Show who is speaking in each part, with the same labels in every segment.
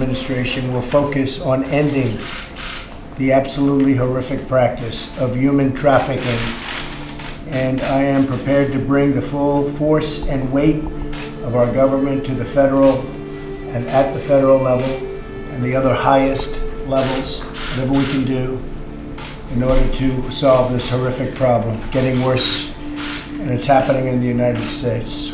Speaker 1: administration will focus on ending the absolutely horrific practice of human trafficking, and I am prepared to bring the full force and weight of our government to the federal and at the federal level and the other highest levels, whatever we can do in order to solve this horrific problem, getting worse, and it's happening in the United States,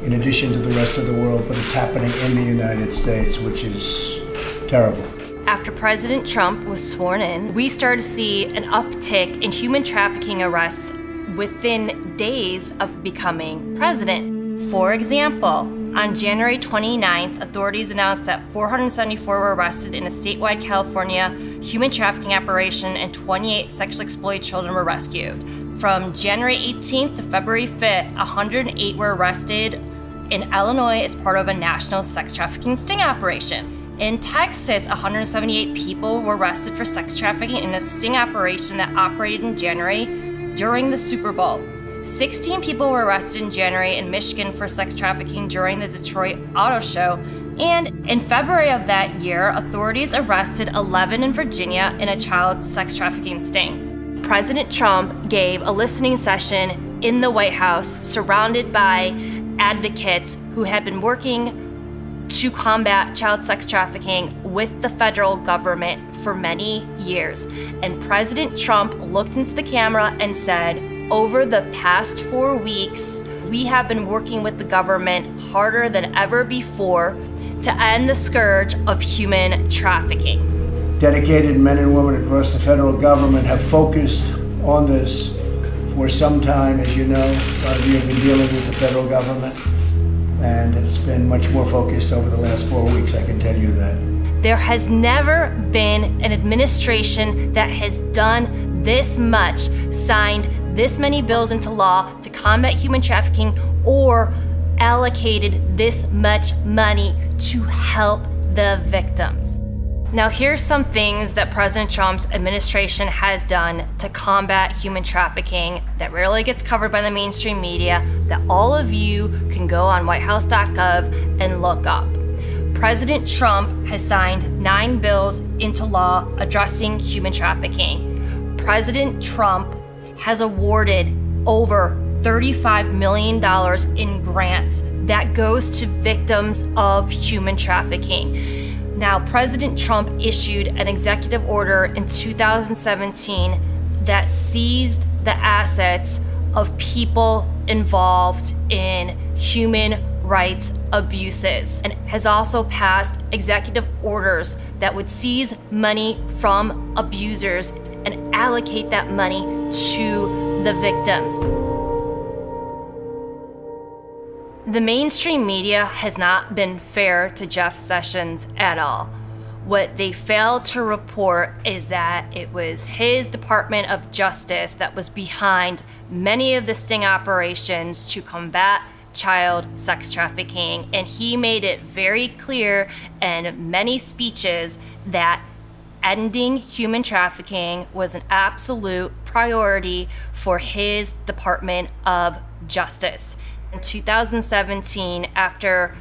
Speaker 1: in addition to the rest of the world, but it's happening in the United States, which is terrible.
Speaker 2: After President Trump was sworn in, we started to see an uptick in human trafficking arrests within days of becoming president. For example, on January 29th, authorities announced that 474 were arrested in a statewide California human trafficking operation and 28 sexually exploited children were rescued. From January 18th to February 5th, 108 were arrested in Illinois as part of a national sex trafficking sting operation. In Texas, 178 people were arrested for sex trafficking in a sting operation that operated in January during the Super Bowl. 16 people were arrested in January in Michigan for sex trafficking during the Detroit Auto Show. And in February of that year, authorities arrested 11 in Virginia in a child sex trafficking sting. President Trump gave a listening session in the White House surrounded by advocates who had been working to combat child sex trafficking with the federal government for many years. And President Trump looked into the camera and said, over the past 4 weeks, we have been working with the government harder than ever before to end the scourge of human trafficking.
Speaker 1: Dedicated men and women across the federal government have focused on this for some time. As you know, a lot of you have been dealing with the federal government, and it's been much more focused over the last 4 weeks, I can tell you that.
Speaker 2: There has never been an administration that has done this much, signed this many bills into law to combat human trafficking, or allocated this much money to help the victims. Now, here's some things that President Trump's administration has done to combat human trafficking that rarely gets covered by the mainstream media, that all of you can go on whitehouse.gov and look up. President Trump has signed 9 bills into law addressing human trafficking. President Trump has awarded over $35 million in grants that goes to victims of human trafficking. Now, President Trump issued an executive order in 2017 that seized the assets of people involved in human rights abuses, and has also passed executive orders that would seize money from abusers and allocate that money to the victims. The mainstream media has not been fair to Jeff Sessions at all. What they failed to report is that it was his Department of Justice that was behind many of the sting operations to combat child sex trafficking, and he made it very clear in many speeches that ending human trafficking was an absolute priority for his Department of Justice. In 2017, after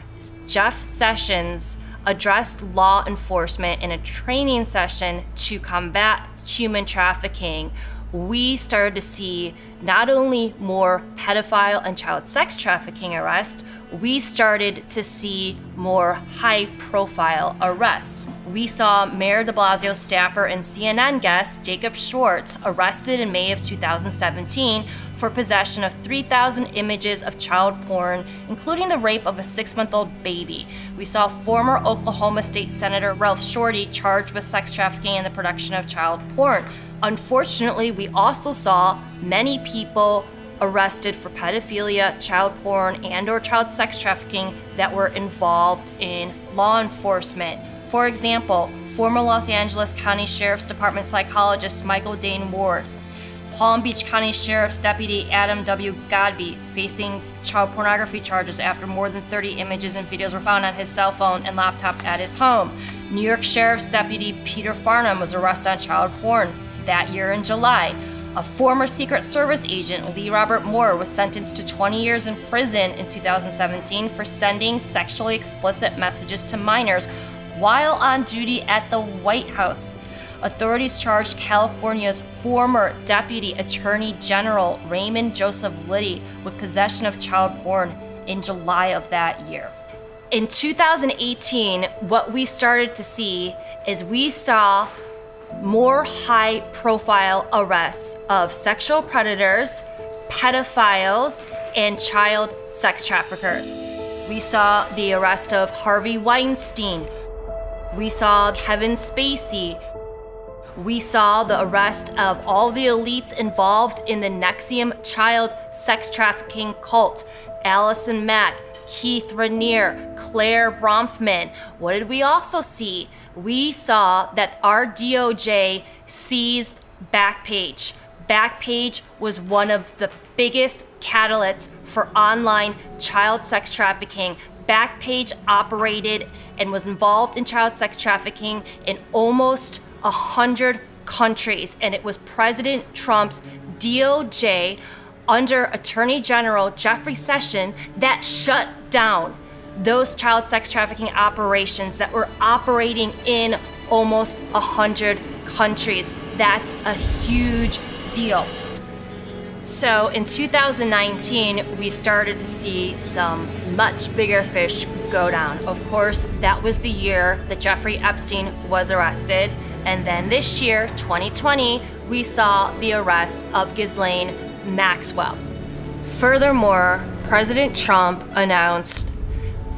Speaker 2: Jeff Sessions addressed law enforcement in a training session to combat human trafficking, we started to see not only more pedophile and child sex trafficking arrests, we started to see more high-profile arrests. We saw Mayor de Blasio's staffer and CNN guest Jacob Schwartz arrested in May of 2017 for possession of 3,000 images of child porn, including the rape of a 6-month-old baby. We saw former Oklahoma State Senator Ralph Shorty charged with sex trafficking and the production of child porn. Unfortunately, we also saw many people arrested for pedophilia, child porn, and/or child sex trafficking that were involved in law enforcement. For example, former Los Angeles County Sheriff's Department psychologist Michael Dane Ward, Palm Beach County Sheriff's Deputy Adam W. Godby facing child pornography charges after more than 30 images and videos were found on his cell phone and laptop at his home. New York Sheriff's Deputy Peter Farnham was arrested on child porn that year in July. A former Secret Service agent, Lee Robert Moore, was sentenced to 20 years in prison in 2017 for sending sexually explicit messages to minors while on duty at the White House. Authorities charged California's former Deputy Attorney General Raymond Joseph Liddy with possession of child porn in July of that year. In 2018, what we started to see is we saw more high-profile arrests of sexual predators, pedophiles, and child sex traffickers. We saw the arrest of Harvey Weinstein. We saw Kevin Spacey. We saw the arrest of all the elites involved in the NXIVM child sex trafficking cult. Allison Mack, Keith Raniere, Claire Bronfman. What did we also see? We saw that our DOJ seized Backpage. Backpage was one of the biggest catalysts for online child sex trafficking. Backpage operated and was involved in child sex trafficking in almost 100 countries, and it was President Trump's DOJ under Attorney General Jeffrey Sessions that shut down those child sex trafficking operations that were operating in almost 100 countries. That's a huge deal. So in 2019, we started to see some much bigger fish go down. Of course, that was the year that Jeffrey Epstein was arrested. And then this year, 2020, we saw the arrest of Ghislaine Maxwell. Furthermore, President Trump announced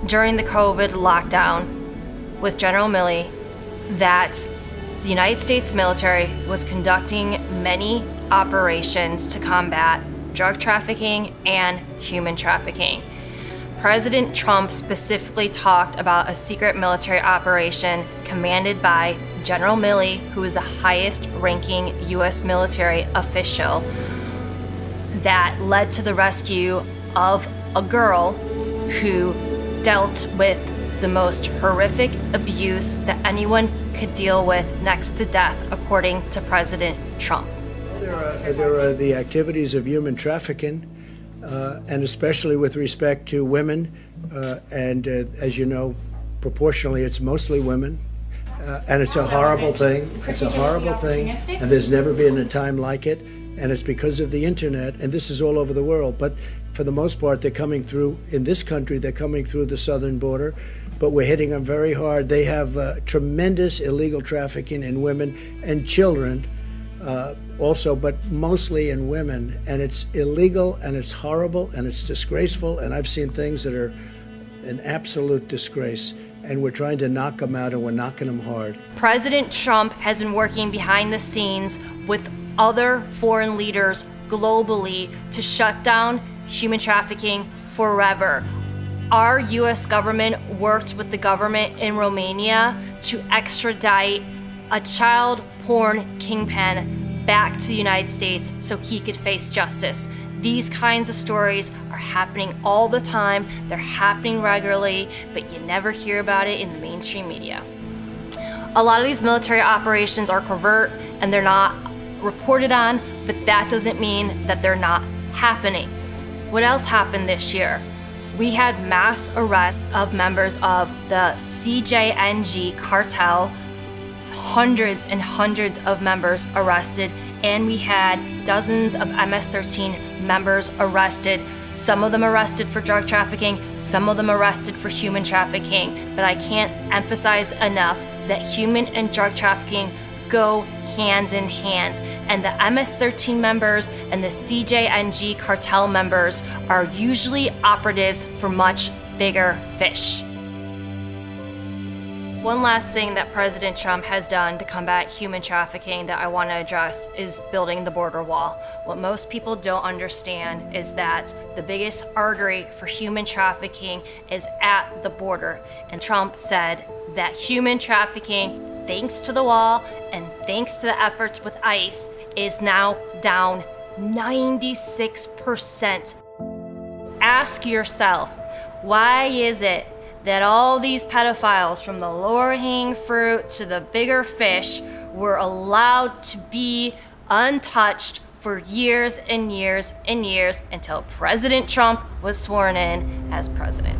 Speaker 2: during the COVID lockdown with General Milley that the United States military was conducting many operations to combat drug trafficking and human trafficking. President Trump specifically talked about a secret military operation commanded by General Milley, who is the highest ranking U.S. military official, that led to the rescue of a girl who dealt with the most horrific abuse that anyone could deal with, next to death, according to President Trump.
Speaker 1: There are the activities of human trafficking, and especially with respect to women, and as you know, proportionally, it's mostly women. And it's a horrible thing. It's a horrible thing, and there's never been a time like it. And it's because of the internet, and this is all over the world. But for the most part, they're coming through, in this country, they're coming through the southern border, but we're hitting them very hard. They have tremendous illegal trafficking in women and children also, but mostly in women. And it's illegal, and it's horrible, and it's disgraceful, and I've seen things that are an absolute disgrace. And we're trying to knock them out, and we're knocking them hard.
Speaker 2: President Trump has been working behind the scenes with other foreign leaders globally to shut down human trafficking forever. Our U.S. government worked with the government in Romania to extradite a child porn kingpin back to the United States so he could face justice. These kinds of stories are happening all the time. They're happening regularly, but you never hear about it in the mainstream media. A lot of these military operations are covert and they're not reported on, but that doesn't mean that they're not happening. What else happened this year? We had mass arrests of members of the CJNG cartel, hundreds and hundreds of members arrested, and we had dozens of MS-13 members arrested, some of them arrested for drug trafficking, some of them arrested for human trafficking. But I can't emphasize enough that human and drug trafficking go hand in hand. And the MS-13 members and the CJNG cartel members are usually operatives for much bigger fish. One last thing that President Trump has done to combat human trafficking that I want to address is building the border wall. What most people don't understand is that the biggest artery for human trafficking is at the border. And Trump said that human trafficking, thanks to the wall and thanks to the efforts with ICE, is now down 96%. Ask yourself, why is it that all these pedophiles, from the lower hanging fruit to the bigger fish, were allowed to be untouched for years and years and years until President Trump was sworn in as president?